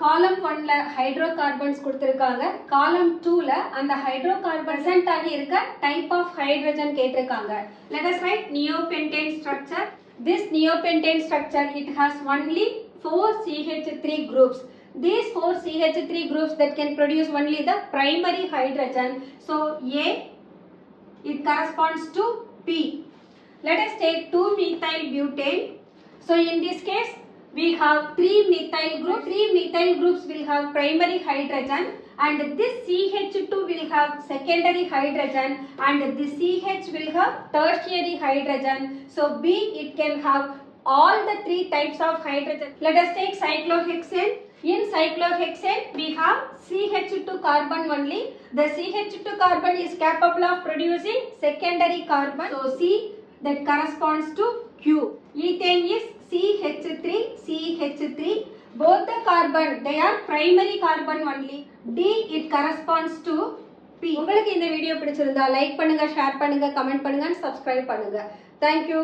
column 1ல hydrocarbons கொடுத்திருக்காங்க. column 2ல அந்த hydrocarbon present ஆகி இருக்க type of hydrogen கேட்டிருக்காங்க. Let us write neopentane structure. This neopentane structure, it has only 4 CH3 groups. These 4 CH3 groups that can produce only the primary hydrogen. So A, it corresponds to P. Let us take 2-methyl butane. So in this case, we have 3 methyl groups. 3 methyl groups will have primary hydrogen, and this CH2 will have secondary hydrogen, and this CH will have tertiary hydrogen. So B, it can have all the 3 types of hydrogen. Let us take cyclohexane. In cyclohexane, we have CH2 carbon only. The CH2 carbon is capable of producing secondary carbon. So C, that corresponds to Q. Ethane is CH3, CH3. Both the carbon, they are primary carbon only. D, it corresponds to P. உங்களுக்கு இந்த video பிடிச்சிருந்தா like பண்ணுங்க, share பண்ணுங்க, comment பண்ணுங்க, subscribe பண்ணுங்க. Thank you.